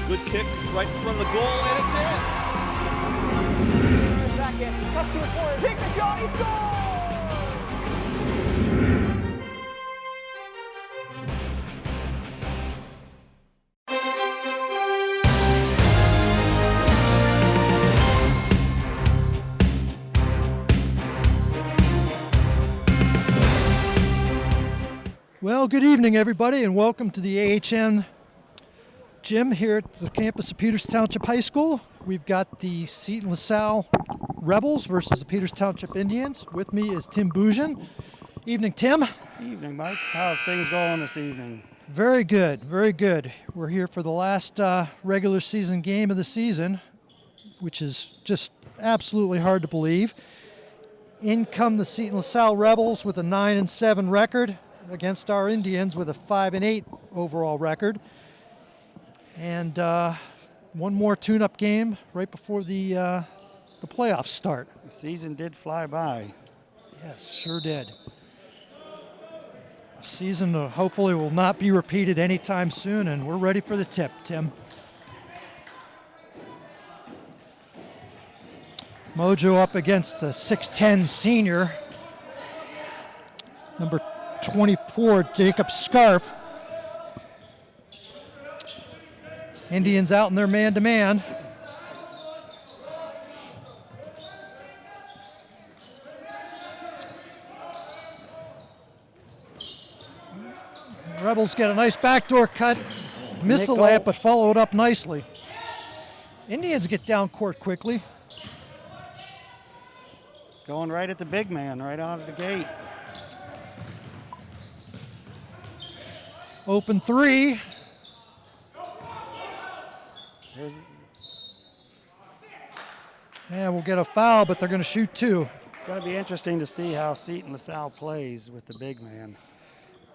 Good kick right in front of the goal, and it's in. Back in, cuts to his corner, take the shot, he scores! Well, good evening, everybody, and welcome to the AHN gym here at the campus of Peters Township High School. We've got the Seton LaSalle Rebels versus the Peters Township Indians. With me is Tim Bougen. Evening, Tim. Evening, Mike. How's things going this evening? Very good, very good. We're here for the last regular season game of the season, which is just absolutely hard to believe. In come the Seton LaSalle Rebels with a 9-7 record against our Indians with a 5-8 overall record. And one more tune-up game right before the playoffs start. The season did fly by. Yes, sure did. Season hopefully will not be repeated anytime soon, and we're ready for the tip, Tim. Mojo up against the 6'10 senior, number 24, Jacob Scarf. Indians out in their man-to-man. Rebels get a nice backdoor cut. Miss the layup, but followed up nicely. Indians get down court quickly. Going right at the big man, right out of the gate. Open three. Yeah, we'll get a foul, but they're going to shoot two. It's going to be interesting to see how Seton LaSalle plays with the big man.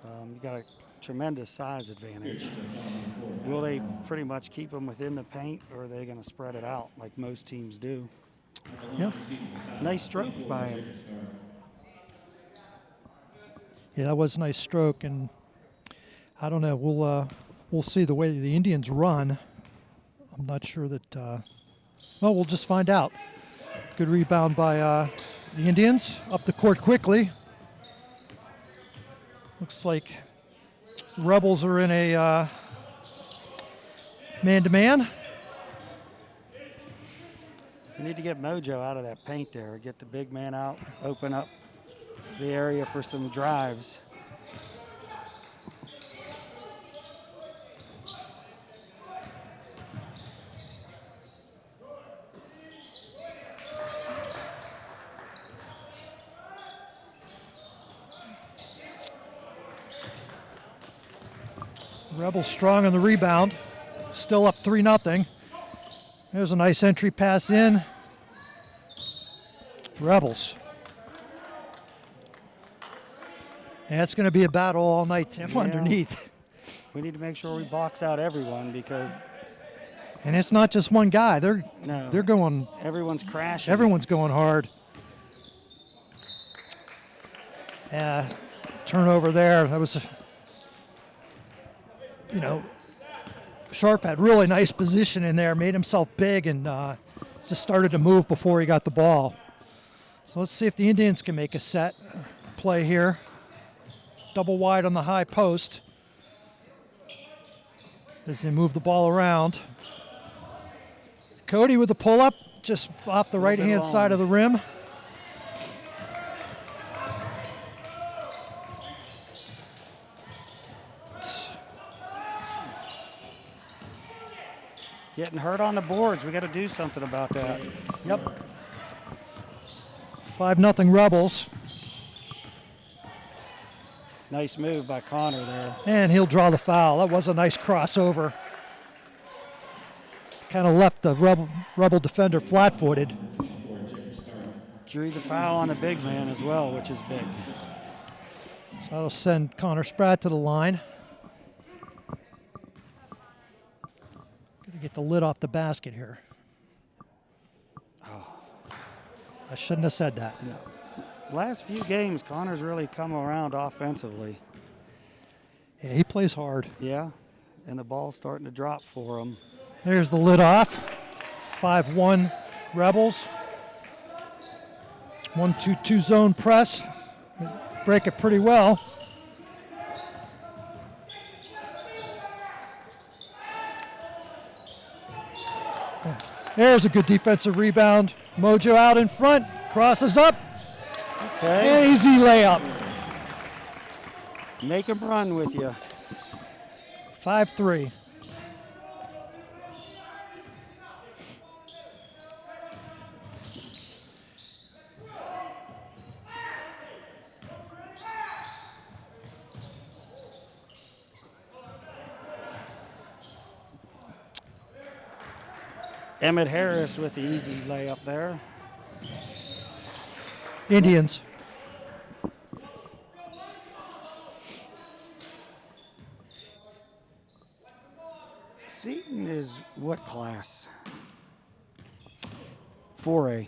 You got a tremendous size advantage. Will they pretty much keep them within the paint, or are they going to spread it out like most teams do? Yep. Nice stroke by him. Yeah, that was a nice stroke, and I don't know. We'll see the way the Indians run. I'm not sure that. Well, we'll just find out. Good rebound by the Indians. Up the court quickly. Looks like Rebels are in a man-to-man. You need to get Mojo out of that paint there. Get the big man out, open up the area for some drives. Rebels strong on the rebound. Still up 3-0. There's a nice entry pass in. Rebels. And it's going to be a battle all night, Tim, underneath. We need to make sure we box out everyone because. And it's not just one guy. They're going. Everyone's crashing. Everyone's going hard. Yeah, turnover there. That was, Sharp had really nice position in there, made himself big, and just started to move before he got the ball. So let's see if the Indians can make a set play here. Double wide on the high post as they move the ball around. Cody with the pull-up, just off the right-hand side of the rim. Getting hurt on the boards. We got to do something about that. Yep. 5-0 Rebels. Nice move by Connor there. And he'll draw the foul. That was a nice crossover. Kind of left the Rebel defender flat-footed. Drew the foul on the big man as well, which is big. So that'll send Connor Spratt to the line. get the lid off the basket here. Oh. I shouldn't have said that. No. Last few games, Connor's really come around offensively. Yeah, he plays hard. Yeah, and the ball's starting to drop for him. There's the lid off. 5-1 Rebels. 1-2-2 zone press. Break it pretty well. There's a good defensive rebound. Mojo out in front, crosses up. Okay. Easy layup. Make him run with you. 5-3. Emmett Harris with the easy layup there. Indians. Seton is what class? 4A.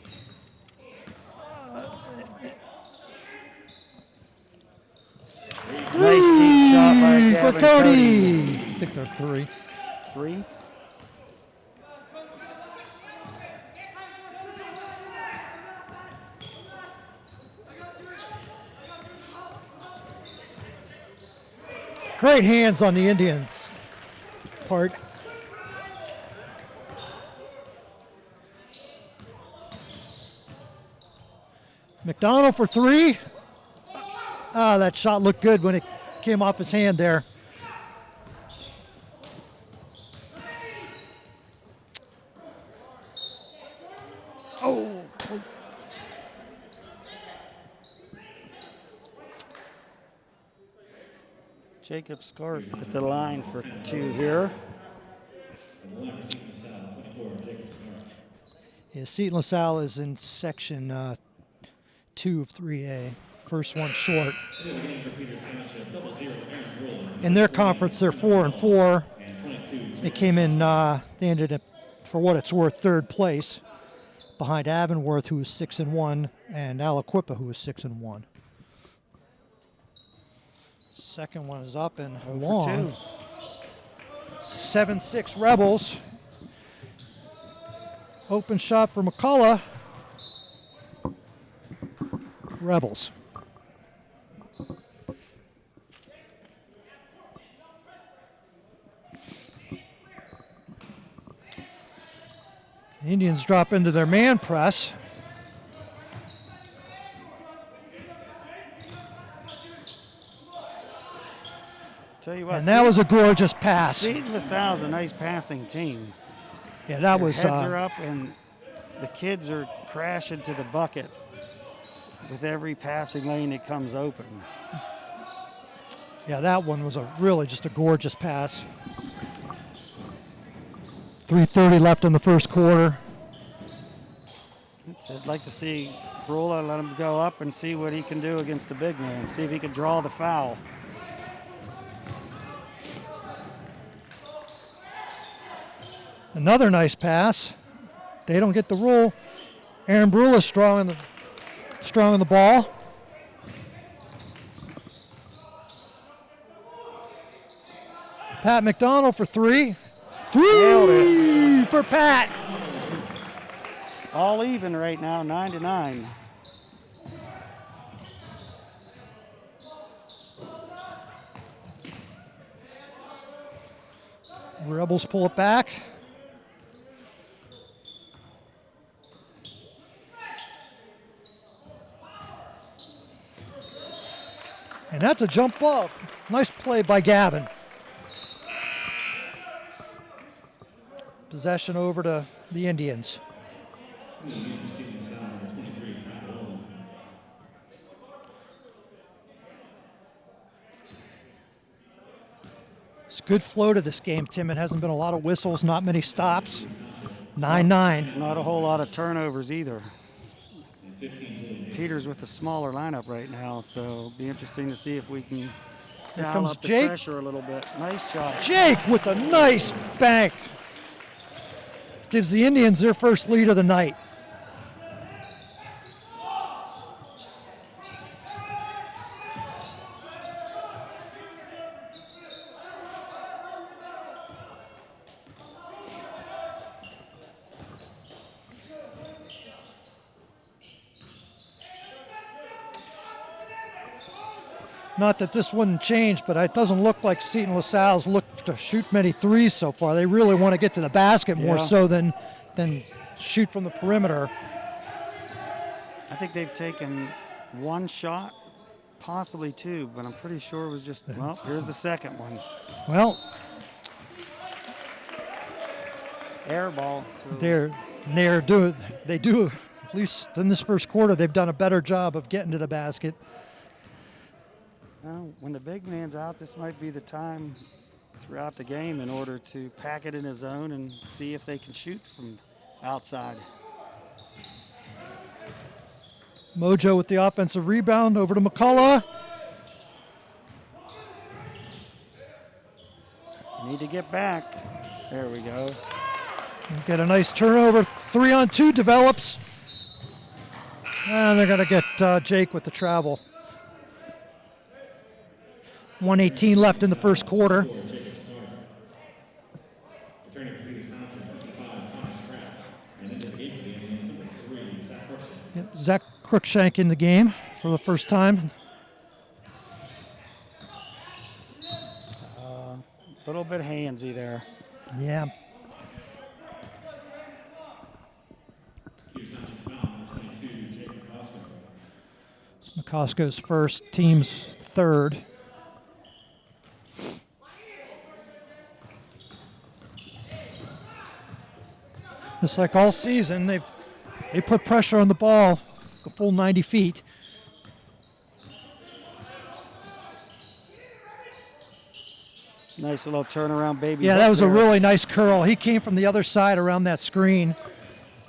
Nice deep shot by For Gavin Cody. I think they're 3. 3. Great hands on the Indian part. McDonald for 3. Ah, that shot looked good when it came off his hand there. Oh, close. Jacob Scarf at the line for 2 here. Yeah, Seton LaSalle is in section 2 of 3A. First one short. In their conference, they're 4-4. They came in, they ended up, for what it's worth, 3rd place behind Avonworth, who was 6-1, and Aliquippa, who was 6-1. Second one is up and long. 7-6 Rebels. Open shot for McCullough. Rebels. The Indians drop into their man press. Tell you what, And that was a gorgeous pass. Seton LaSalle's a nice passing team. Yeah, that Their was. heads are up, and the kids are crashing to the bucket with every passing lane that comes open. Yeah, that one was really just a gorgeous pass. 3:30 left in the first quarter. I'd like to see Brula let him go up and see what he can do against the big man. See if he can draw the foul. Another nice pass. They don't get the rule. Aaron Brula strong on the ball. Pat McDonald for 3. Nailed it. For Pat. All even right now, 9-9. Rebels pull it back. And that's a jump ball. Nice play by Gavin. Possession over to the Indians. It's good flow to this game, Tim. It hasn't been a lot of whistles, not many stops. 9-9. Not a whole lot of turnovers either. Peters with a smaller lineup right now, so it'll be interesting to see if we can dial comes up the Jake. pressure a little bit. Nice shot. Jake with a nice bank. gives the Indians their first lead of the night. Not that this wouldn't change, but it doesn't look like Seton LaSalle's looked to shoot many threes so far. They really want to get to the basket more so than shoot from the perimeter. I think they've taken one shot, possibly two, but I'm pretty sure it was just, well, here's the second one. Well, Air ball. So they do, at least in this first quarter, they've done a better job of getting to the basket. Well, when the big man's out, this might be the time throughout the game in order to pack it in his zone and see if they can shoot from outside. Mojo with the offensive rebound over to McCullough. Need to get back. There we go. Get a nice turnover. 3-on-2 develops. And they're going to get Jake with the travel. 1:18 left in the first quarter. Zach Cruikshank in the game for the first time. A little bit handsy there. Yeah. It's McCosco's first, team's third. Just like all season, they put pressure on the ball a full 90 feet. Nice little turnaround, baby. Yeah, that was a really nice curl. He came from the other side around that screen,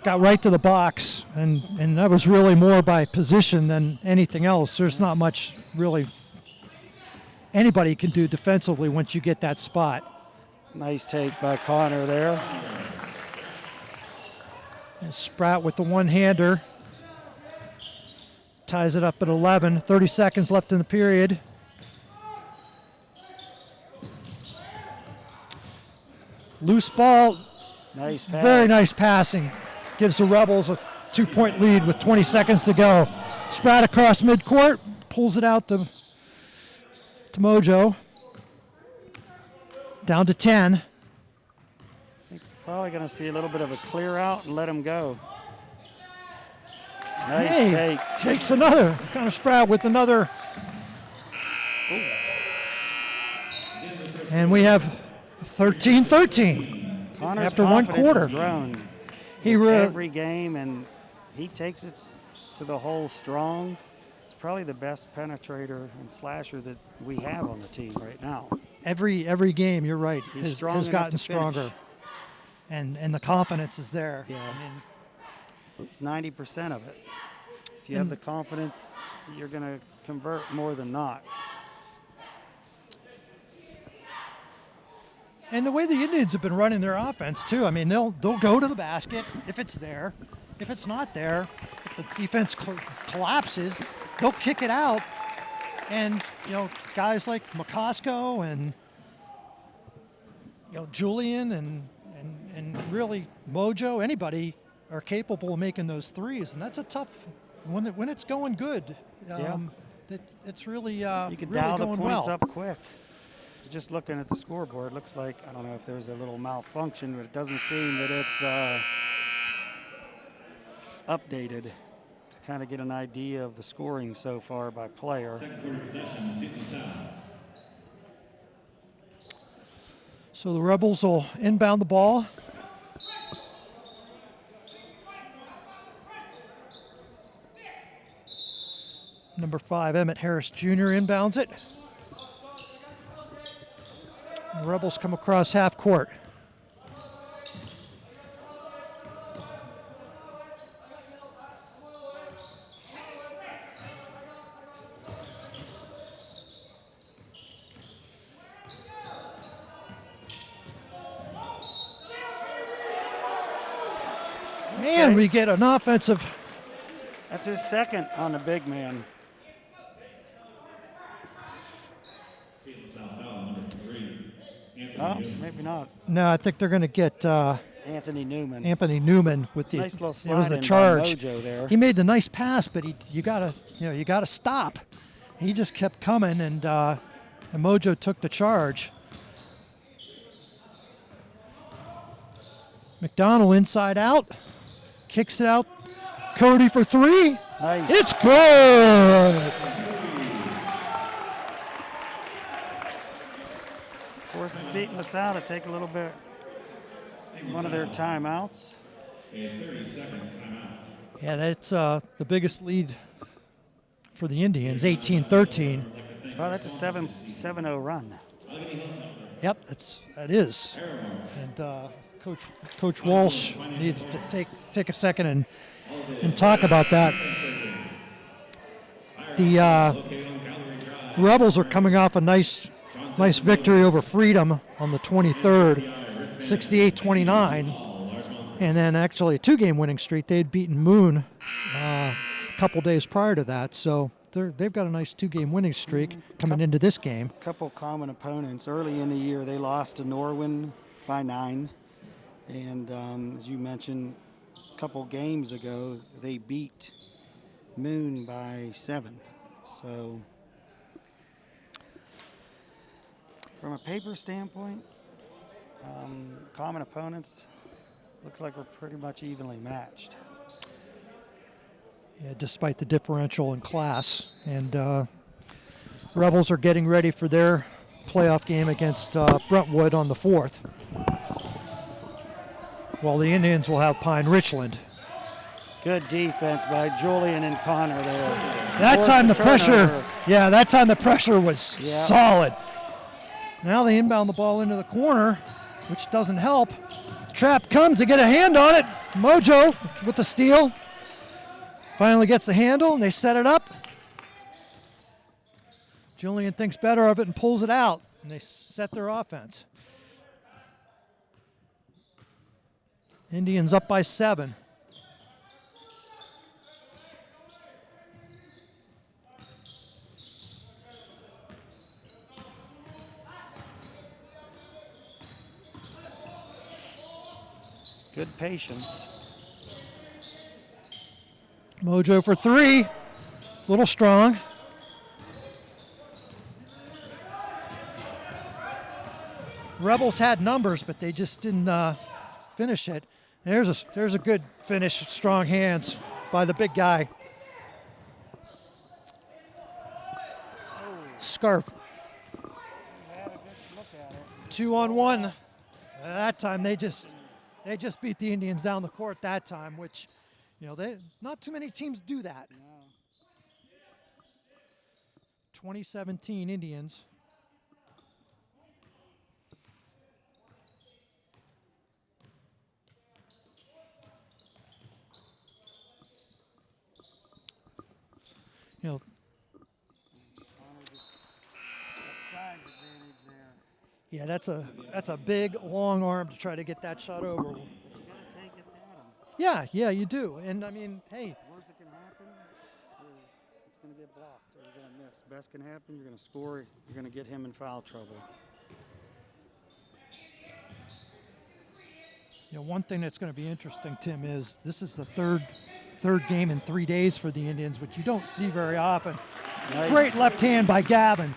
got right to the box, and that was really more by position than anything else. There's not much really anybody can do defensively once you get that spot. Nice take by Connor there. And Spratt with the one-hander. Ties it up at 11. 30 seconds left in the period. Loose ball. Nice pass. Very nice passing. Gives the Rebels a 2-point lead with 20 seconds to go. Spratt across midcourt. Pulls it out to Mojo. Down to 10. Probably going to see a little bit of a clear out and let him go. Nice take. Takes another. Connor Spratt with another. Ooh. And we have 13-13 after one quarter. Has grown every game, and he takes it to the hole strong. He's probably the best penetrator and slasher that we have on the team right now. Every game, you're right, has gotten stronger. Finish. And the confidence is there. Yeah. I mean, it's 90% of it. If you have the confidence, you're going to convert more than not. And the way the Indians have been running their offense too. I mean, they'll go to the basket if it's there. If it's not there, if the defense collapses, they'll kick it out. And guys like McCosco and Julian and really Mojo, anybody are capable of making those threes, and that's a tough when it's going good. It's really you can really dial the going points well. up quick. Just looking at the scoreboard, looks like, I don't know if there's a little malfunction, but it doesn't seem that it's updated to kind of get an idea of the scoring so far by player. Second quarter possession, Seton LaSalle. So the Rebels will inbound the ball. Number 5, Emmett Harris Jr. inbounds it. The Rebels come across half court. And we get an offensive. That's his second on the big man. Seton LaSalle foul number 3. Anthony Oh, Newman. maybe not. No, I think they're going to get Anthony Newman. Anthony Newman with the. Nice little it slide was the in by charge. Mojo there. He made the nice pass, but you gotta stop. He just kept coming, and Mojo took the charge. McDonald inside out, kicks it out. Cody for 3. Nice. It's good. Forces Seton LaSalle to take a little bit, one of their timeouts. A 30-second timeout. Yeah, that's the biggest lead for the Indians, 18-13. Well, that's a 7-0 run. Yep, that is. And Coach Walsh needs to take a second and talk about that. The Rebels are coming off a nice victory over Freedom on the 23rd, 68-29. And then actually a 2-game winning streak. They'd beaten Moon a couple days prior to that. So they've got a nice 2-game winning streak coming into this game. Couple common opponents. Early in the year, they lost to Norwin by 9. And as you mentioned, a couple games ago, they beat Moon by 7. So from a paper standpoint, common opponents, looks like we're pretty much evenly matched. Yeah, despite the differential in class. And Rebels are getting ready for their playoff game against Brentwood on the 4th. While the Indians will have Pine Richland. Good defense by Julian and Connor there. That time the pressure, that time the pressure was solid. Now they inbound the ball into the corner, which doesn't help. Trap comes, they get a hand on it. Mojo with the steal. Finally gets the handle, and they set it up. Julian thinks better of it and pulls it out, and they set their offense. Indians up by 7. Good patience. Mojo for 3. Little strong. Rebels had numbers, but they just didn't finish it. There's a good finish, strong hands by the big guy. Scarf. 2-on-1. That time they just beat the Indians down the court that time, which, not too many teams do that. 2017 Indians. Yeah, that's a big long arm to try to get that shot over. Yeah, you do. And I mean, hey. Worst that can happen is it's going to get blocked or you're going to miss. Best can happen, you're going to score. You're going to get him in foul trouble. One thing that's going to be interesting, Tim, is this is the third game in 3 days for the Indians, which you don't see very often. Nice. Great left hand by Gavin.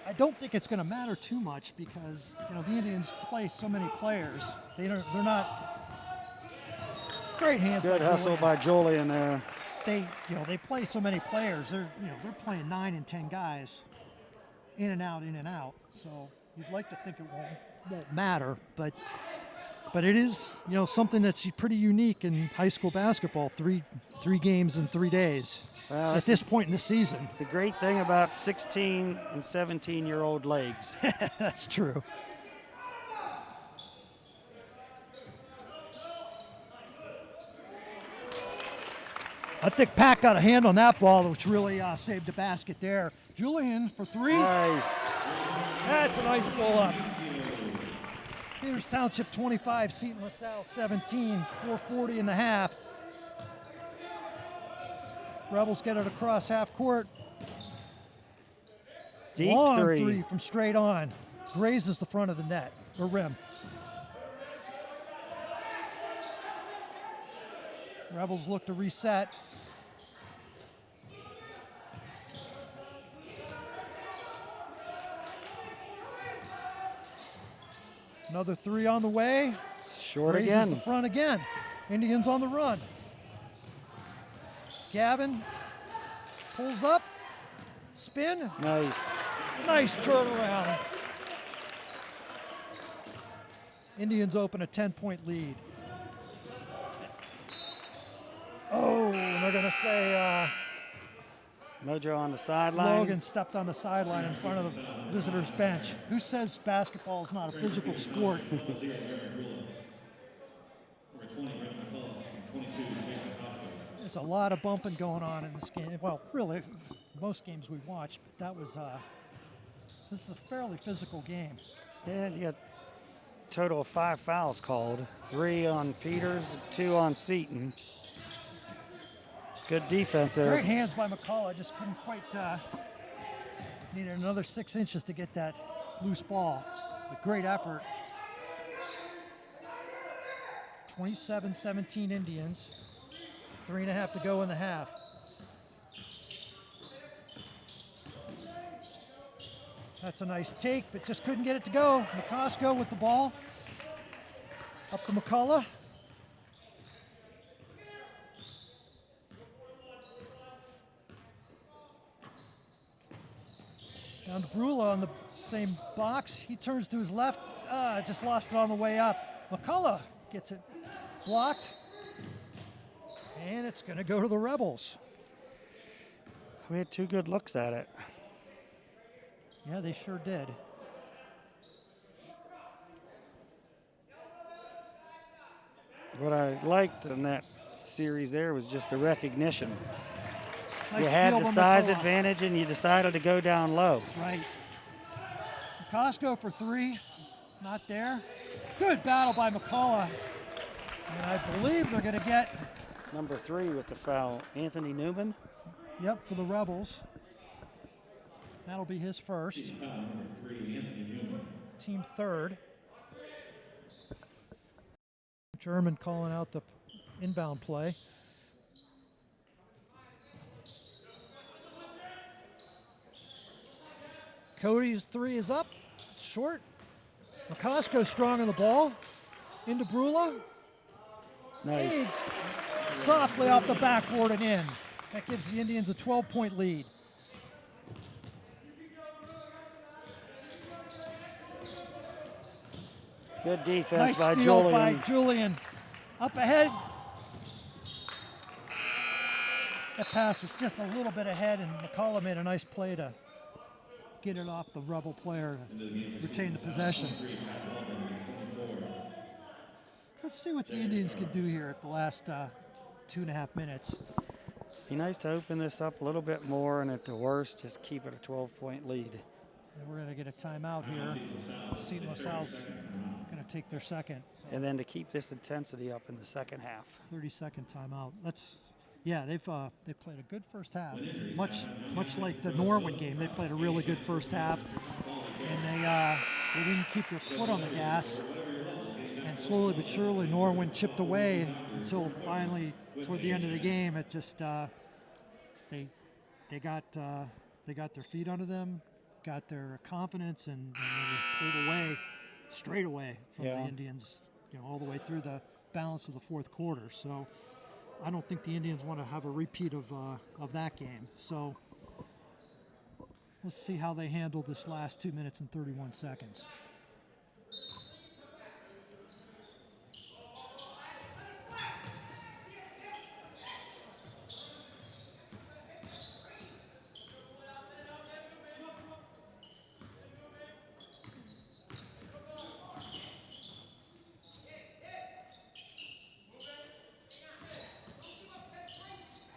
I don't think it's going to matter too much because the Indians play so many players. They're not great hands. Good hustle by Julian there. They play so many players. They're playing 9 and 10 guys, in and out. So you'd like to think it won't matter, but it is something that's pretty unique in high school basketball. Three games in 3 days. Well, at this point in the season. The great thing about 16 and 17-year-old legs. That's true. I think Pat got a hand on that ball, which really saved the basket there. Julian for 3. Nice. That's a nice pull up. Peters Township 25, Seton LaSalle 17, 4:40 in the half. Rebels get it across half court. Deep Long three. from straight on. Grazes the front of the net, or rim. Rebels look to reset. Another three on the way. Short Raises again. the front again. Indians on the run. Gavin pulls up. Spin. Nice. Nice turnaround. Indians open a 10-point lead. Oh, and they're going to say Mojo on the sideline. Logan stepped on the sideline in front of the visitors' bench. Who says basketball is not a physical sport? Number 20, Brendan McCullough, and 22, Jason Costco. There's a lot of bumping going on in this game. Well, really, most games we watch, but that was this is a fairly physical game. Yeah, you got a total of 5 fouls called. 3 on Peters, 2 on Seton. Good defense there. Great hands by McCullough. Just couldn't quite needed another 6 inches to get that loose ball. But great effort. 27-17 Indians. 3.5 to go in the half. That's a nice take, but just couldn't get it to go. McCosco with the ball. Up to McCullough. Down to Brula on the same box. He turns to his left. Just lost it on the way up. McCullough gets it blocked. And it's going to go to the Rebels. We had 2 good looks at it. Yeah, they sure did. What I liked in that series there was just the recognition. Nice You had steal the by size McCullough. advantage and you decided to go down low. Right. Costco for 3. Not there. Good battle by McCullough. And I believe they're going to get, Number 3 with the foul, Anthony Newman. yep, for the Rebels. That'll be his first. Foul number 3, Anthony Newman. Team third. German calling out the inbound play. Cody's 3 is up, short. McCosco strong on the ball. Into Brula. Nice. Softly off the backboard and in. That gives the Indians a 12-point lead. Good defense Nice by steal Julian. by Julian. Up ahead. That pass was just a little bit ahead, and McCullough made a nice play to get it off the Rebel player to retain the possession. Let's see what the Indians can do here at the last 2.5 minutes. Be nice to open this up a little bit more, and at the worst, just keep it a 12-point lead. And we're going to get a timeout here. Seton LaSalle's going to take their second. So And then to keep this intensity up in the second half. 30-second timeout. They've played a good first half. Much like the Norwin game, they played a really good first half, and they didn't keep their foot on the gas. And slowly but surely, Norwin chipped away until finally, toward the end of the game, it just they got their feet under them, got their confidence, and they just pulled away straight away from the Indians, all the way through the balance of the fourth quarter. So I don't think the Indians want to have a repeat of that game. So let's see how they handle this last 2 minutes and 31 seconds.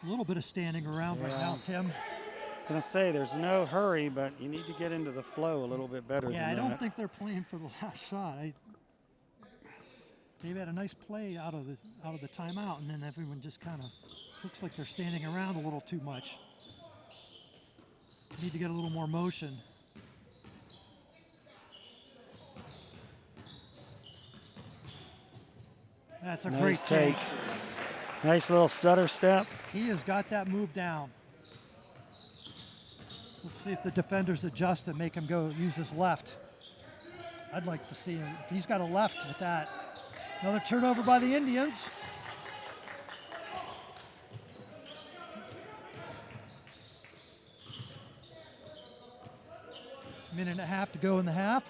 A little bit of standing around right now, Tim. I was going to say, there's no hurry, but you need to get into the flow a little bit better than Yeah, I that. don't think they're playing for the last shot. they've had a nice play out of the timeout, and then everyone just kind of looks like they're standing around a little too much. Need to get a little more motion. That's a great take. Nice little stutter step. He has got that move down. We'll see if the defenders adjust and make him go use his left. I'd like to see him, if he's got a left with that. Another turnover by the Indians. Minute and a half to go in the half.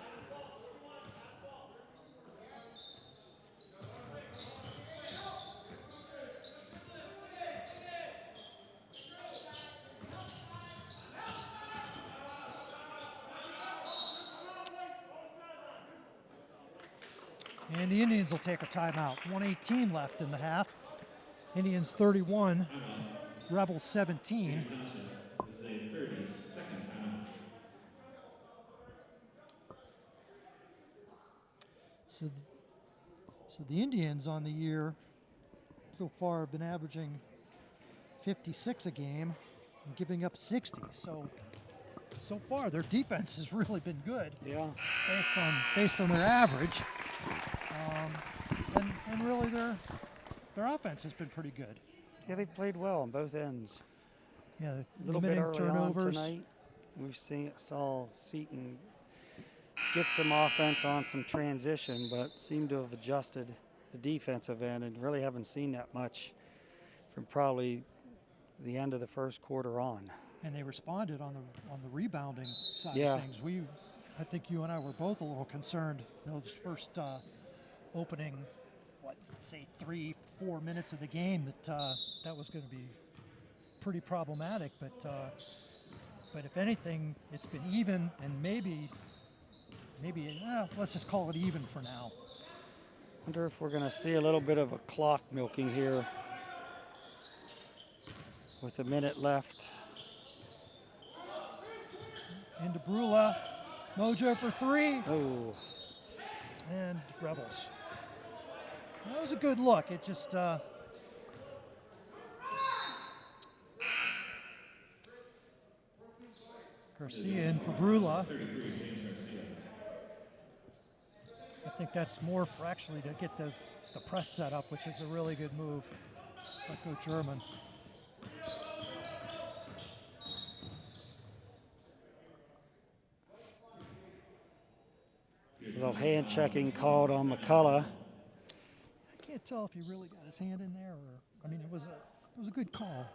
And the Indians will take a timeout. 1:18 left in the half. Indians 31, Rebels 17. This is a 30-second timeout. So the Indians on the year so far have been averaging 56 a game and giving up 60. So far their defense has really been good. Yeah. Based on their average. And really their offense has been pretty good. Yeah, they played well on both ends. Yeah, A little bit early turnovers. on tonight. Saw Seton get some offense on some transition, but seemed to have adjusted the defensive end, and really haven't seen that much from probably the end of the first quarter on. And they responded on the rebounding side Yeah. of things. I think you and I were both a little concerned those first opening, 3-4 minutes of the game that was going to be pretty problematic. But if anything, it's been even, and maybe let's just call it even for now. Wonder if we're going to see a little bit of a clock milking here with a minute left. Into Brula, Mojo for three, Oh, and Rebels. That was a good look. It just Garcia in for Brula. I think that's more for actually to get the press set up, which is a really good move by Coach German. a little hand checking called on McCullough. I can't tell if he really got his hand in there, or it was a good call.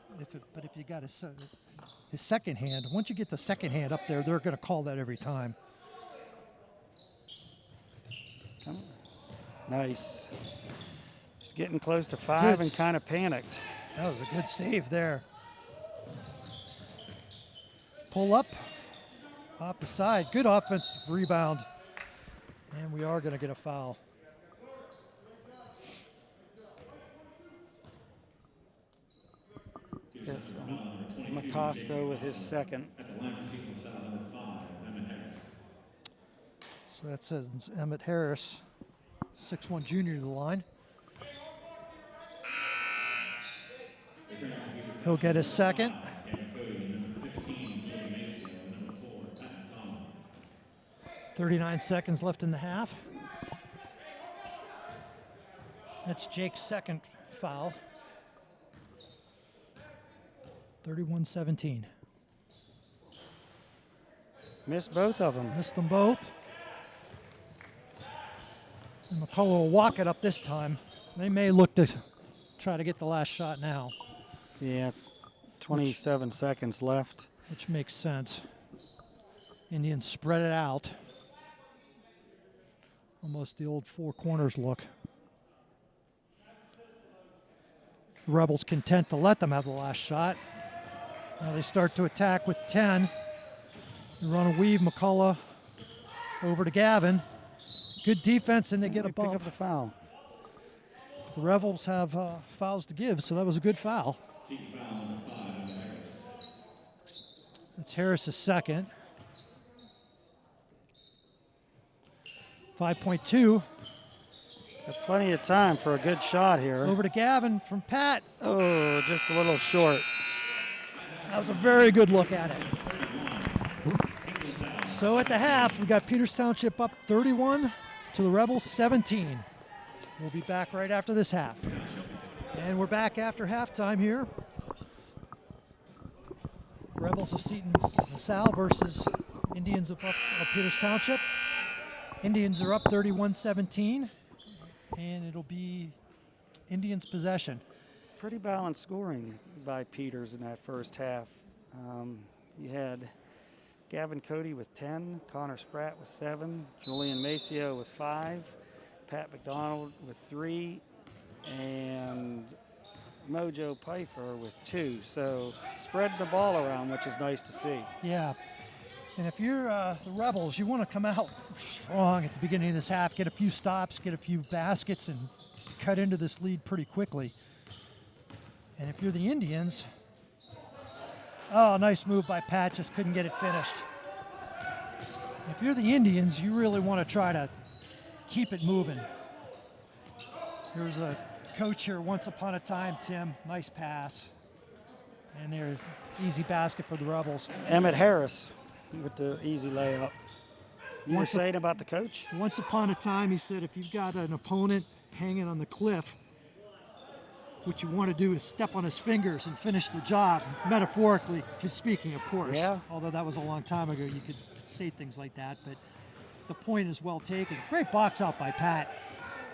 But if you got his second hand, once you get the second hand up there, they're going to call that every time. Nice. He's getting close to 5 Good. and kind of panicked. That was a good save there. Pull up off the side. Good offensive rebound. And we are going to get a foul. Yes, McCosco with his second. At the line for Seton LaSalle, number 5, Emmett Harris. So that says Emmett Harris, 6'1" junior to the line. He'll get his second. Cameron Cody, number 15, Joey Maceo, and number 4, Patton Conlon. 39 seconds left in the half. That's Jake's second foul. 31-17. Missed both of them. Missed them both. And McCullough will walk it up this time. They may look to try to get the last shot now, Yeah, 27 seconds left. which makes sense. Indians spread it out. Almost the old four corners look. Rebels content to let them have the last shot. Now they start to attack with 10. They run a weave, McCullough over to Gavin. Good defense, and they get a Pick bump. up the foul. The Rebels have fouls to give, so that was a good foul. Seton foul number 5, Emmett Harris. That's Harris' second. 5.2 Got plenty of time for a good shot here. Over to Gavin from Pat. Oh, just a little short. That was a very good look at it. So at the half, we got Peters Township up 31 to the Rebels 17. We'll be back right after this half. And we're back after halftime here. Rebels of Seton LaSalle versus Indians of Peters Township. Indians are up 31-17, and it'll be Indians' possession. Pretty balanced scoring by Peters in that first half. You had Gavin Cody with 10, Connor Spratt with 7, Julian Maceo with 5, Pat McDonald with 3, and Mojo Pfeiffer with 2. So spreading the ball around, which is nice to see. Yeah. And if you're the Rebels, you want to come out strong at the beginning of this half, get a few stops, get a few baskets, and cut into this lead pretty quickly. And if you're the Indians, oh, nice move by Pat, just couldn't get it finished. If you're the Indians, you really want to try to keep it moving. There's a coach here once upon a time, Tim, nice pass. And there's easy basket for the Rebels. Emmett Harris with the easy layup. You were saying about the coach? Once upon a time, he said, if you've got an opponent hanging on the cliff, what you want to do is step on his fingers and finish the job, metaphorically speaking, of course. Yeah. Although that was a long time ago, you could say things like that, but the point is well taken. Great box out by Pat.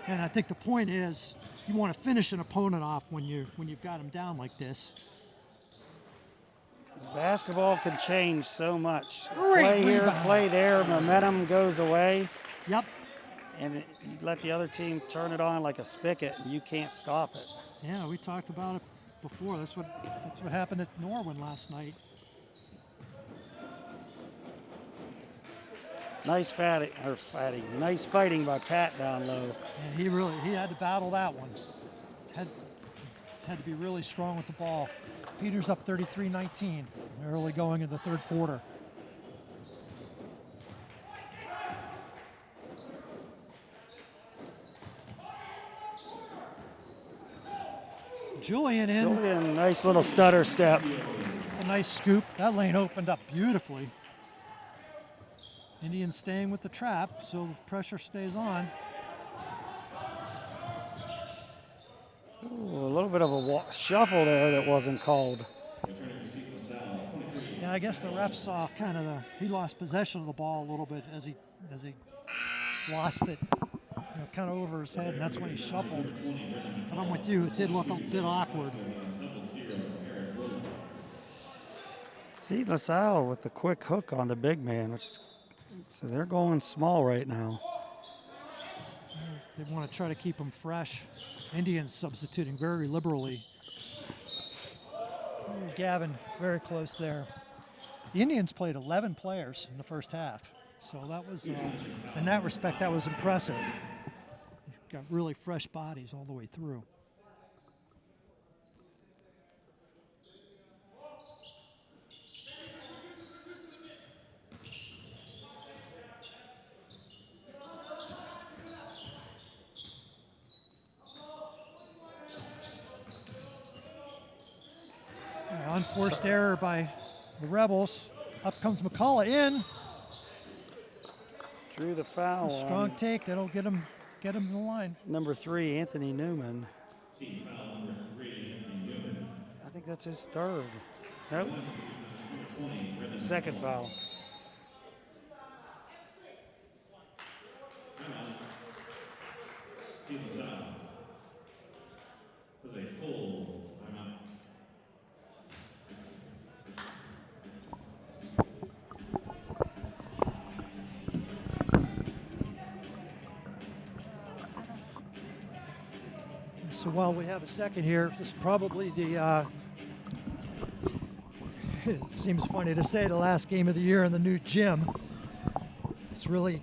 And I think the point is you want to finish an opponent off when you've got him down like this. Basketball can change so much. Great play here, rebound. play there, momentum goes away, Yep. and you let the other team turn it on like a spigot, and you can't stop it. Yeah, we talked about it before. That's what happened at Norwin last night. Nice nice fighting by Pat down low. Yeah, he had to battle that one. Had to be really strong with the ball. Peters up 33-19, early going into the third quarter. Julian in. Julian, nice little stutter step. A nice scoop. That lane opened up beautifully. Indians staying with the trap, so the pressure stays on. Ooh, a little bit of a shuffle there that wasn't called. Yeah, I guess the ref saw he lost possession of the ball a little bit as he lost it, kind of over his head, and that's when he shuffled. But I'm with you, it did look a bit awkward. Seton LaSalle with the quick hook on the big man, so they're going small right now. They want to try to keep them fresh. Indians substituting very liberally. Ooh, Gavin, very close there. The Indians played 11 players in the first half, so that was, in that respect, that was impressive. You've got really fresh bodies all the way through. Unforced error by the Rebels. Up comes McCullough in. Drew the foul. Strong take. That'll get him in the line. Number 3, Anthony Newman. I think that's his third. Nope. Second foul. Seton LaSalle was a full timeout. So while we have a second here, this is probably the, it seems funny to say, the last game of the year in the new gym. It's really,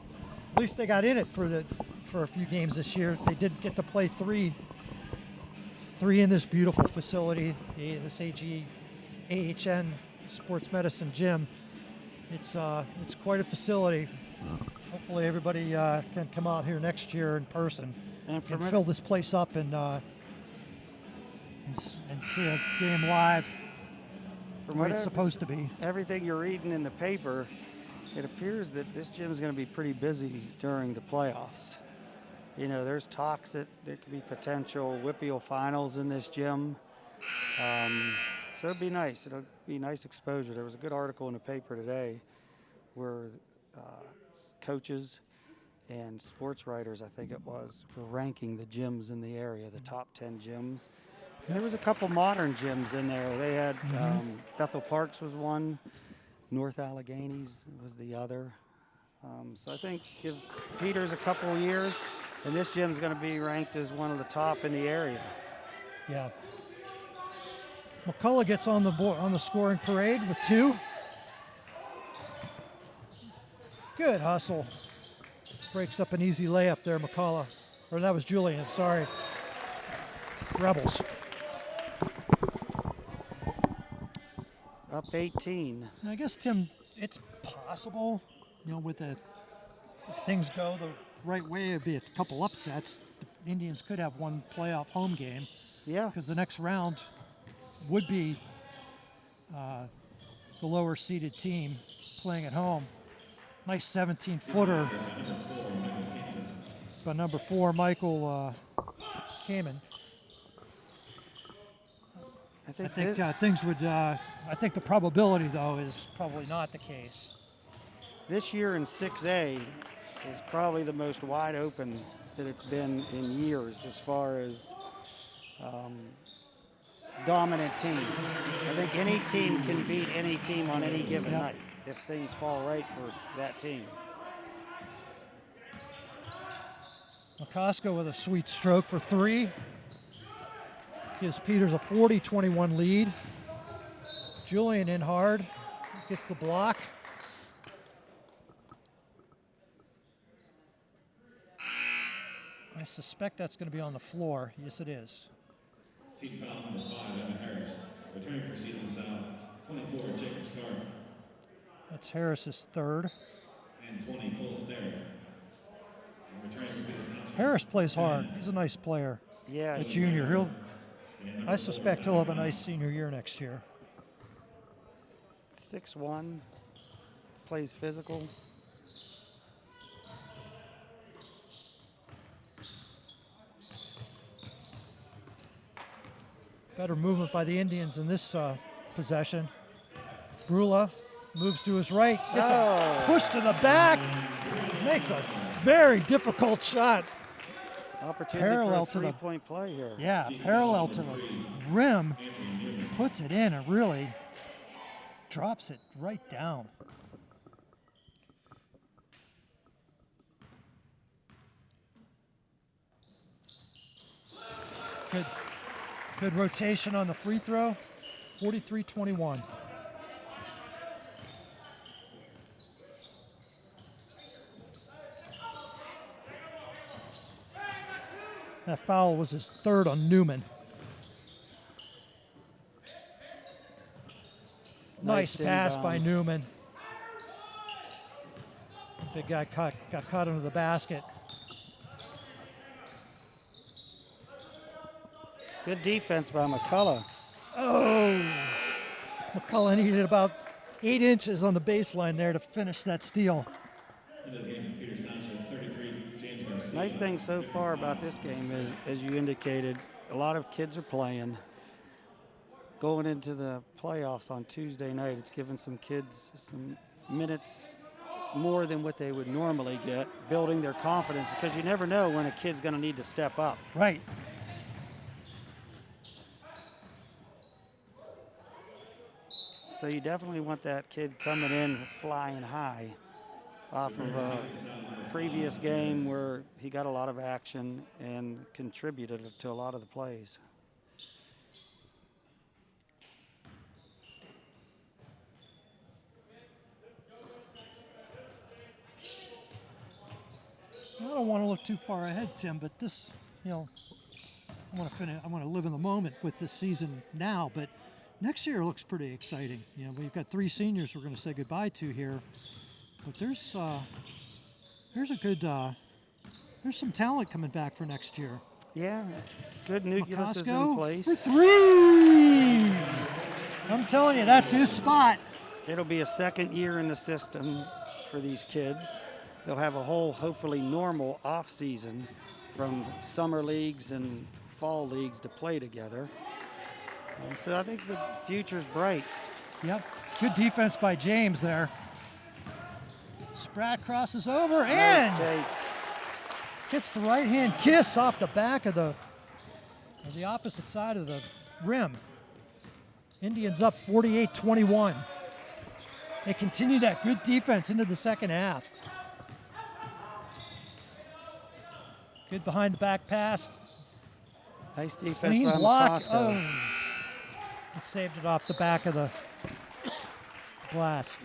at least they got in it for a few games this year. They did get to play three in this beautiful facility, this AHN Sports Medicine Gym. It's quite a facility. Hopefully everybody can come out here next year in person. And fill this place up and see a game live from where it's supposed to be. everything you're reading in the paper, it appears that this gym is going to be pretty busy during the playoffs. You know, there's talks that there could be potential WPIAL finals in this gym. So it'd be nice. It'll be nice exposure. There was a good article in the paper today where coaches and sports writers, I think it was, were ranking the gyms in the area, the top 10 gyms. And there was a couple modern gyms in there. They had Bethel Parks was one, North Alleghenies was the other. So I think give Peters a couple of years, and this gym is going to be ranked as one of the top in the area. Yeah. McCullough gets on the board on the scoring parade with 2. Good hustle. Breaks up an easy layup there, McCullough. Or that was Julian, sorry. Rebels. Up 18. And I guess, Tim, it's possible, you know, if things go the right way, it'd be a couple upsets. The Indians could have one playoff home game. Yeah. Because the next round would be the lower seeded team playing at home. Nice 17-footer by number 4, Michael Kamen. I I think, think things would. I think the probability, though, is probably not the case. this year in 6A is probably the most wide open that it's been in years as far as dominant teams. I think any team can beat any team on any given night if things fall right for that team. McCosco with a sweet stroke for 3. Gives Peters a 40-21 lead. Julian in hard. Gets the block. I suspect that's going to be on the floor. Yes, it is. Team foul number 5, Evan Harris. Returning for Seton LaSalle, 24, Jacob Scarf. That's Harris's 3rd. And 20, Cole Sterrett. And returning for Peters Township. Harris plays hard. He's a nice player. Yeah. A junior. I suspect he'll have a nice senior year next year. 6'1", plays physical. Better movement by the Indians in this possession. Brula moves to his right, gets a push to the back, makes a very difficult shot. Opportunity Parallel for to a the- three-point play here. Yeah, parallel to the rim, puts it in and really drops it right down. Good rotation on the free throw, 43-21. That foul was his 3rd on Newman. Nice pass by inbounds. Newman. Big guy got caught under the basket. Good defense by McCullough. Oh, McCullough needed about 8 inches on the baseline there to finish that steal. Into the game for Peters Township, 33, James Garcia. Nice thing so far about this game is, as you indicated, a lot of kids are playing. Going into the playoffs on Tuesday night, it's given some kids some minutes more than what they would normally get, building their confidence, because you never know when a kid's going to need to step up. Right. So you definitely want that kid coming in flying high off of a previous game where he got a lot of action and contributed to a lot of the plays. I don't want to look too far ahead, Tim, but this, you know, I want to finish. I want to live in the moment with this season now, but next year looks pretty exciting. You know, we've got 3 seniors we're going to say goodbye to here, but there's a There's some talent coming back for next year. Yeah, good nucleus is in McCosco place. for three. I'm telling you, that's his spot. It'll be a second year in the system for these kids. They'll have a whole, hopefully, normal off season from summer leagues and fall leagues to play together. So I think the future's bright. Yep, good defense by James there. Spratt crosses over and Nice take. gets the right-hand kiss off the back of the opposite side of the rim. Indians up 48-21. They continue that good defense into the second half. Good behind the back pass. Nice defense Clean by block. McCosco. Oh, he saved it off the back of the glass.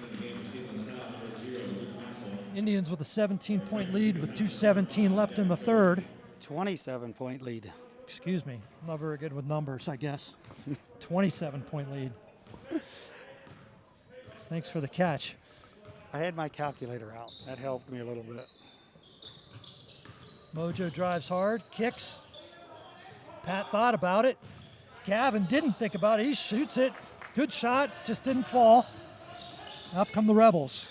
Indians with a 17-point lead with 2:17 left in the third. 27-point lead. Excuse me, I'm not very good with numbers, I guess. 27-point lead. Thanks for the catch. I had my calculator out. That helped me a little bit. Mojo drives hard, kicks. Pat thought about it. Gavin didn't think about it. He shoots it. Good shot, just didn't fall. Up come the Rebels.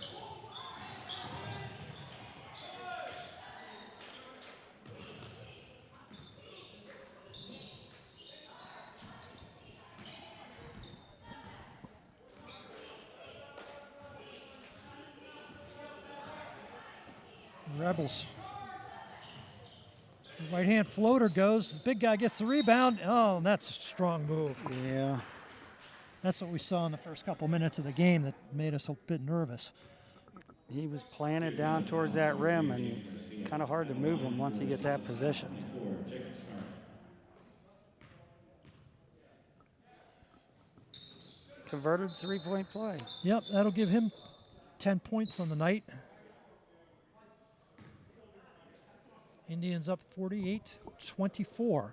Rebels. Right hand floater goes. The big guy gets the rebound. Oh, that's a strong move. Yeah. That's what we saw in the first couple minutes of the game that made us a bit nervous. He was planted down towards that rim, and it's kind of hard to move him once he gets that position. Converted three-point play. Yep, that'll give him 10 points on the night. Indians up 48-24.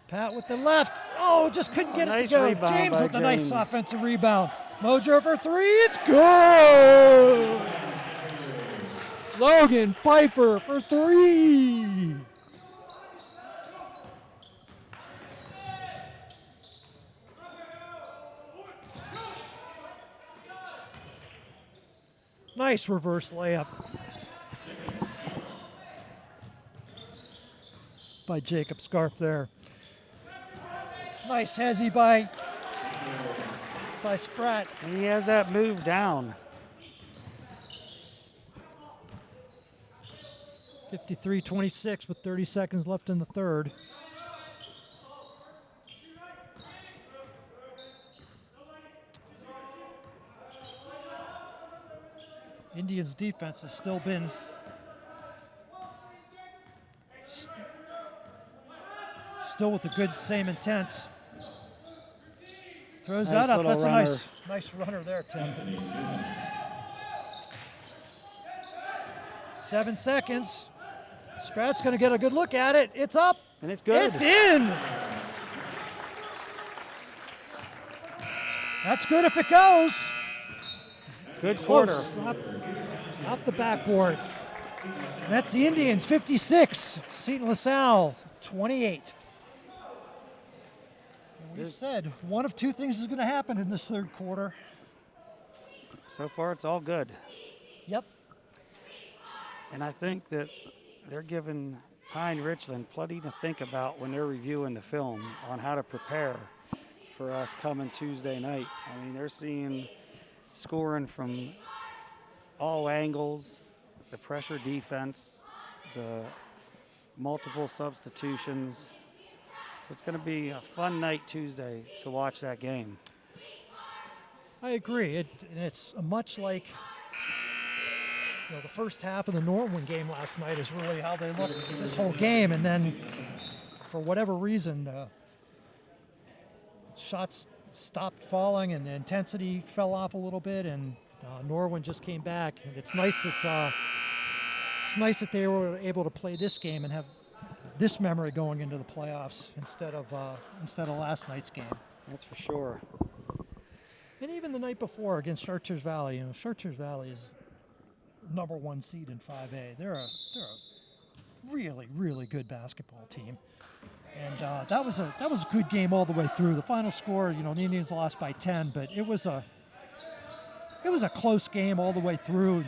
Pat with the left. Oh, just couldn't get it Nice to go. rebound James by with the nice James. offensive rebound. Mojo for three. It's good. Logan Pfeiffer for three. Nice reverse layup by Jacob Scarf there. Nice hezzy by Spratt. And he has that move down. 53-26 with 30 seconds left in the third. Indians' defense has still been with the good same intense. Throws Nice that up. little That's runner. a nice runner there, Tim. 7 seconds. Spratt's going to get a good look at it. It's up. And it's good. It's in. That's good if it goes. Good quarter. Close. Off the backboard. And that's the Indians, 56. Seton LaSalle, 28. We said one of two things is going to happen in this third quarter. So far, it's all good. Yep. And I think that they're giving Pine Richland plenty to think about when they're reviewing the film on how to prepare for us coming Tuesday night. I mean, they're seeing scoring from all angles, the pressure defense, the multiple substitutions. So it's going to be a fun night Tuesday to watch that game. I agree. It's much like the first half of the Norwin game last night is really how they looked this whole game. And then for whatever reason, shots stopped falling and the intensity fell off a little bit, and Norwin just came back. And it's nice that they were able to play this game and have this memory going into the playoffs instead of last night's game. That's for sure. And even the night before against Chartiers Valley, you know, Chartiers Valley is #1 seed in 5A. They're a really, really good basketball team. And that was a good game all the way through. The final score, you know, the Indians lost by 10, but it was a close game all the way through.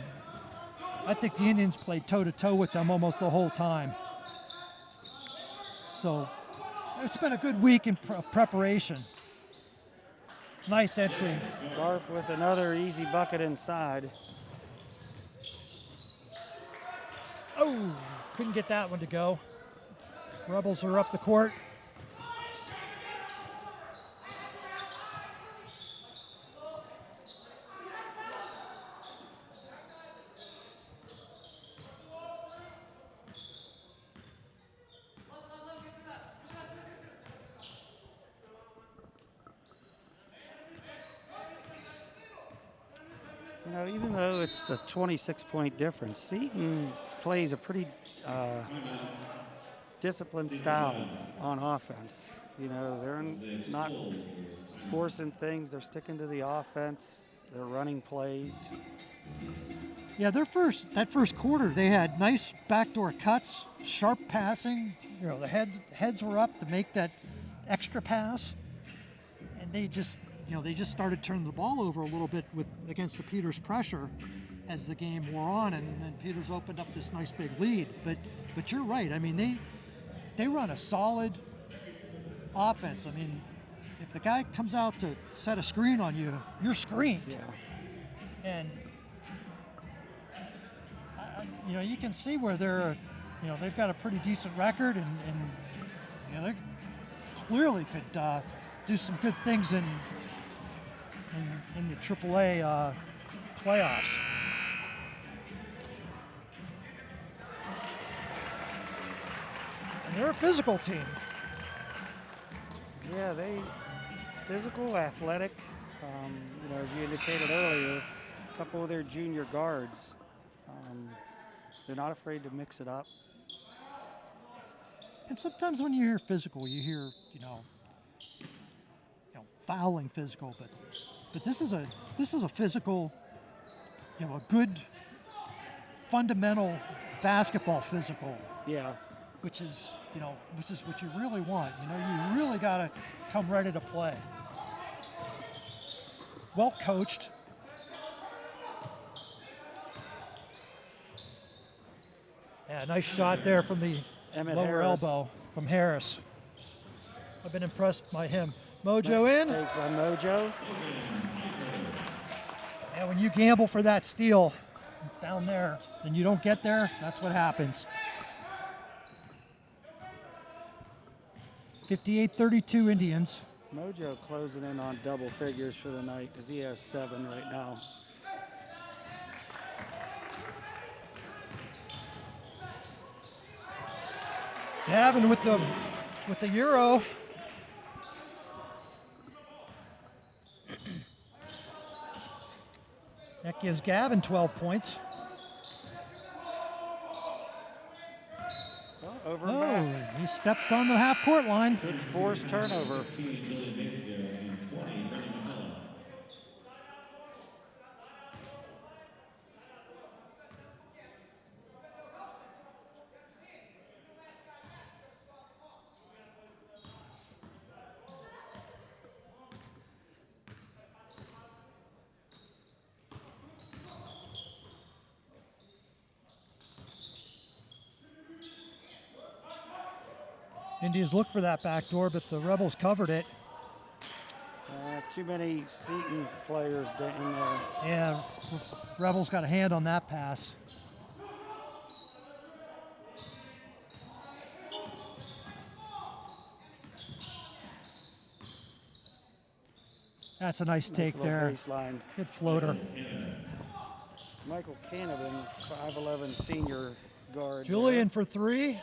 I think the Indians played toe-to-toe with them almost the whole time. So it's been a good week in preparation. Nice entry. Garf with another easy bucket inside. Oh, couldn't get that one to go. Rebels are up the court. You know, even though it's a 26-point difference, Seton plays a pretty disciplined style on offense. You know, they're not forcing things. They're sticking to the offense. They're running plays. Yeah, that first quarter, they had nice backdoor cuts, sharp passing. You know, the heads were up to make that extra pass, and they just started turning the ball over a little bit against the Peters pressure as the game wore on, and Peters opened up this nice big lead. But you're right. I mean, they run a solid offense. I mean, if the guy comes out to set a screen on you, you're screened. Yeah. And you know, you can see where they've got a pretty decent record, and you know, they clearly could do some good things in the AAA playoffs. And they're a physical team. Yeah, they physical, athletic. You know, as you indicated earlier, a couple of their junior guards. They're not afraid to mix it up. And sometimes when you hear physical, you hear, you know, fouling physical, but this is a physical, you know, a good fundamental basketball physical. Yeah. Which is what you really want. You know, you really got to come ready to play. Well coached. Yeah, nice shot there from the lower elbow from Harris. I've been impressed by him. Mojo in. Take by Mojo. And when you gamble for that steal down there and you don't get there, that's what happens. 58-32 Indians. Mojo closing in on double figures for the night because he has 7 right now. Gavin with the Euro. That gives Gavin 12 points. Well, over and back. He stepped on the half-court line. Good forced turnover. Indians looked for that back door, but the Rebels covered it. Too many Seton players in there. Yeah, Rebels got a hand on that pass. That's a nice take there. Baseline. Good floater. Michael Canavan, 5'11" senior guard. Julian for 3.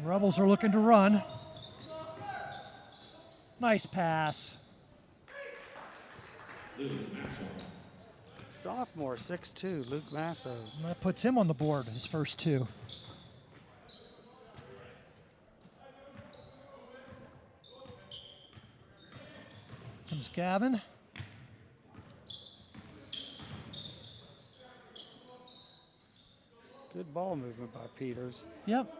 The Rebels are looking to run. Nice pass. Luke Maxwell. Sophomore, 6'2", Luke Masso. And that puts him on the board, his first two. Comes Gavin. Good ball movement by Peters. Yep.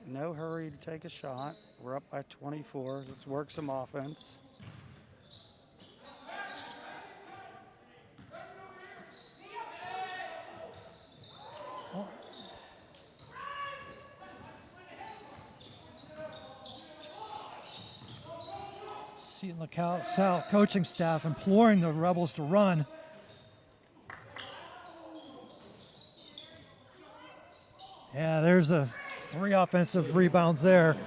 No hurry to take a shot. We're up by 24. Let's work some offense. Oh. Seton LaSalle coaching staff imploring the Rebels to run. Yeah, there's 3 offensive rebounds there.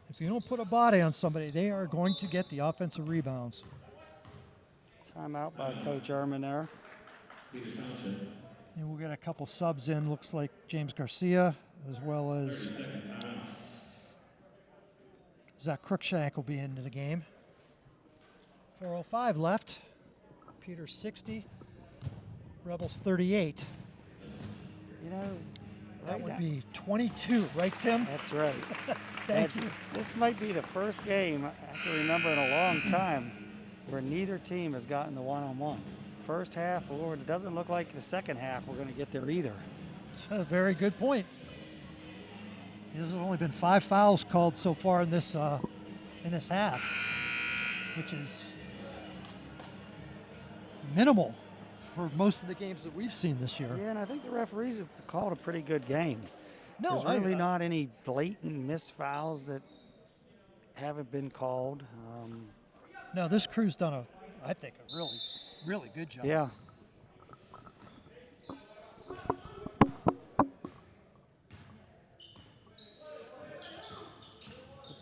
If you don't put a body on somebody, they are going to get the offensive rebounds. Timeout by Coach Ehrman there. Peters Township. And we'll get a couple subs in. Looks like James Garcia as well as Zach Cruikshank will be into the game. 4:05 left. Peters 60. Rebels 38. You know, That right would now- be 22, right, Tim? That's right. Thank And you. This might be the first game I can remember in a long time where neither team has gotten the one-on-one. First half, or it doesn't look like the second half we're going to get there either. It's a very good point. There's only been 5 fouls called so far in this half, which is minimal for most of the games that we've seen this year. Yeah, and I think the referees have called a pretty good game. No, There's really not any blatant missed fouls that haven't been called. No, this crew's done I think, a really, really good job. Yeah.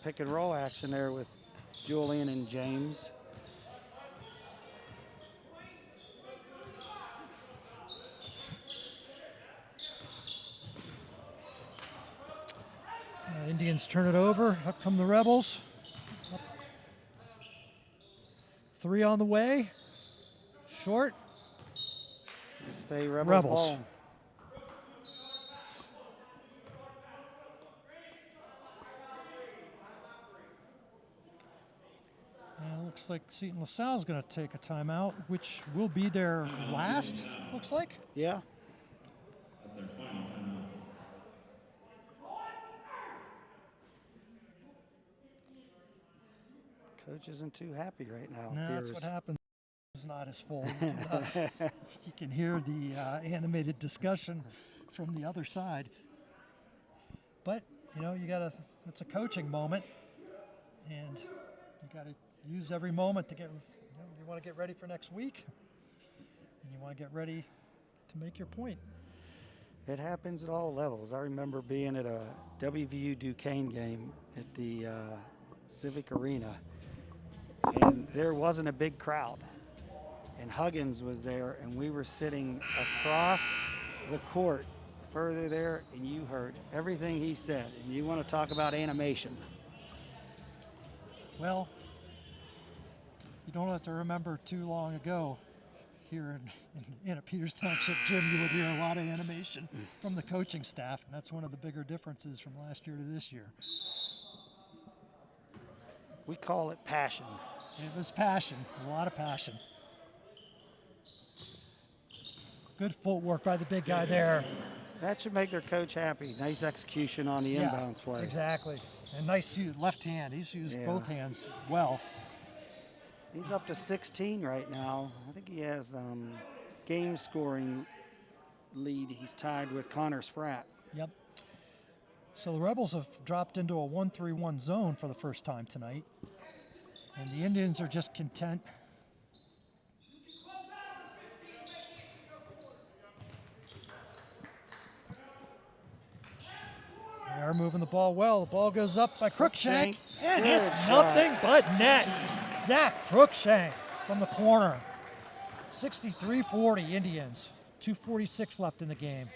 Pick and roll action there with Julian and James. Indians turn it over. Up come the Rebels. 3 on the way. Short. Stay Rebel Rebels. ball. And it looks like Seton LaSalle is going to take a timeout, which will be their last, looks like. Yeah. That's their final timeout. Coach isn't too happy right now. No, that's what happens. It's not his fault. You can hear the animated discussion from the other side. But, you know, it's a coaching moment, and you got to use every moment to you want to get ready for next week, and you want to get ready to make your point. It happens at all levels. I remember being at a WVU Duquesne game at the Civic Arena, and there wasn't a big crowd. And Huggins was there, and we were sitting across the court further there, and you heard everything he said. And you want to talk about animation. Well, you don't have to remember too long ago here in a Peters Township gym, you would hear a lot of animation from the coaching staff, and that's one of the bigger differences from last year to this year. We call it passion. It was passion, a lot of passion. Good footwork by the big guy there. That should make their coach happy. Nice execution on the inbounds play. Exactly. And nice left hand. He's used both hands well. He's up to 16 right now. I think he has game scoring lead. He's tied with Connor Spratt. Yep. So the Rebels have dropped into a 1-3-1 zone for the first time tonight. And the Indians are just content. They are moving the ball well. The ball goes up by Cruikshank, and it's nothing but net. Zach Cruikshank from the corner. 63-40 Indians. 2:46 left in the game.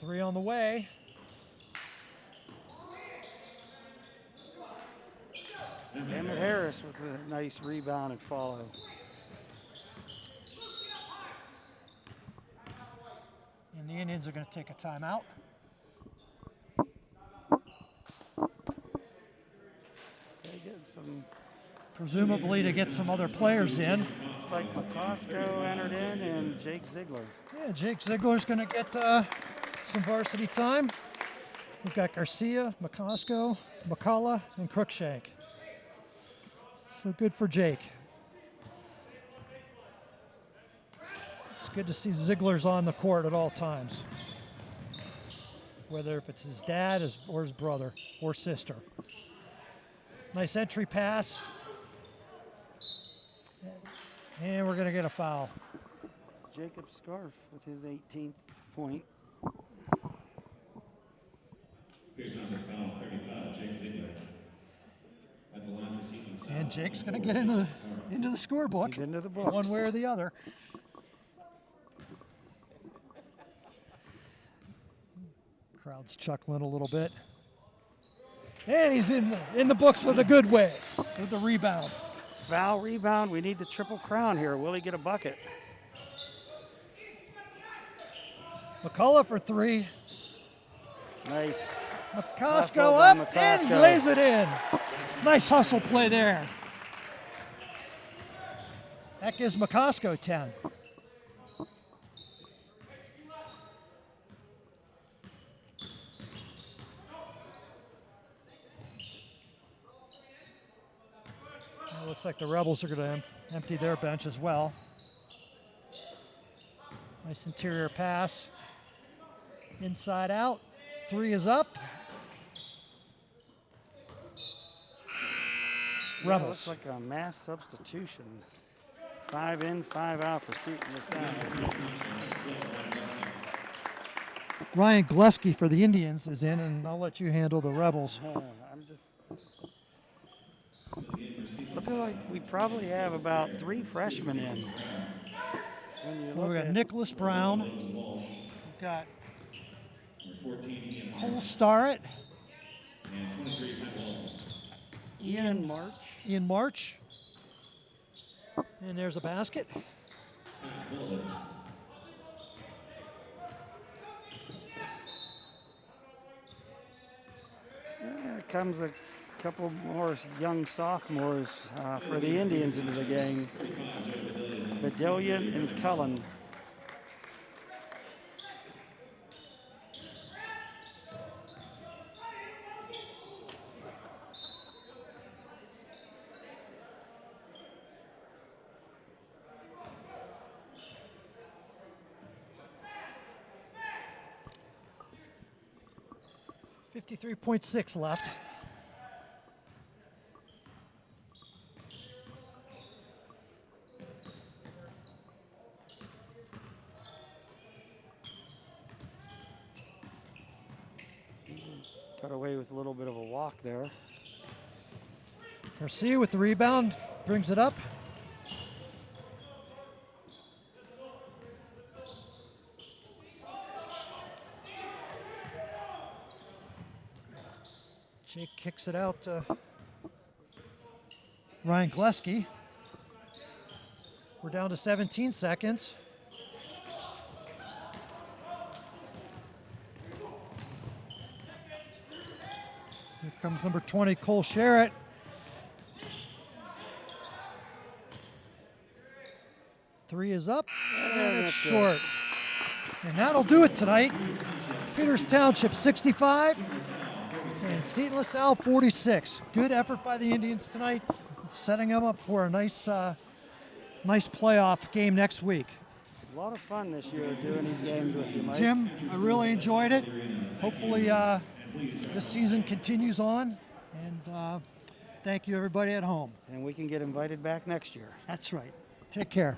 Three on the way. Emmett Harris with a nice rebound and follow. And the Indians are going to take a timeout. They get some. Presumably to get some other players in. Looks like McCosco entered in and Jake Ziegler. Yeah, Jake Ziegler's going to get some varsity time. We've got Garcia, McCosco, McCullough, and Crookshank. So good for Jake. It's good to see Ziegler's on the court at all times, whether if it's his dad or his brother or sister. Nice entry pass. And we're going to get a foul. Jacob Scarf with his 18th point. Here's Township foul 35, Jake Ziegler. At the line for Seton LaSalle. And Jake's going to get into the scorebook. He's into the books. One way or the other. Crowd's chuckling a little bit. And he's in the books with a good way with the rebound. Foul rebound. We need the triple crown here. Will he get a bucket? McCullough for three. Nice. McCosco Hustle up by and McCosco. lays it in. Nice hustle play there. That gives McCosco 10. It looks like the Rebels are going to empty their bench as well. Nice interior pass. Inside out. Three is up. Yeah, Rebels. looks like a mass substitution. 5 in, 5 out for Seton LaSalle. Ryan Gillespie for the Indians is in, and I'll let you handle the Rebels. I'm just looking like we probably have about 3 freshmen in. When you Well, look we got at Nicholas Brown. We've got Cole Starrett. Ian March. Ian March. And there's a basket. There comes a couple more young sophomores for the Indians into the game. Bedellian and Cullen. .6 left. Got away with a little bit of a walk there. Garcia with the rebound, brings it up. Jake kicks it out to Ryan Gillespie. We're down to 17 seconds. Here comes number 20, Cole Sherritt. Three is up, and it's short. And that'll do it tonight. Peters Township 65 and Seton LaSalle 46. Good effort by the Indians tonight, setting them up for a nice playoff game next week. A lot of fun this year doing these games with you, Mike. Tim, I really enjoyed it. Hopefully this season continues on, and thank you everybody at home. And we can get invited back next year. That's right. Take care.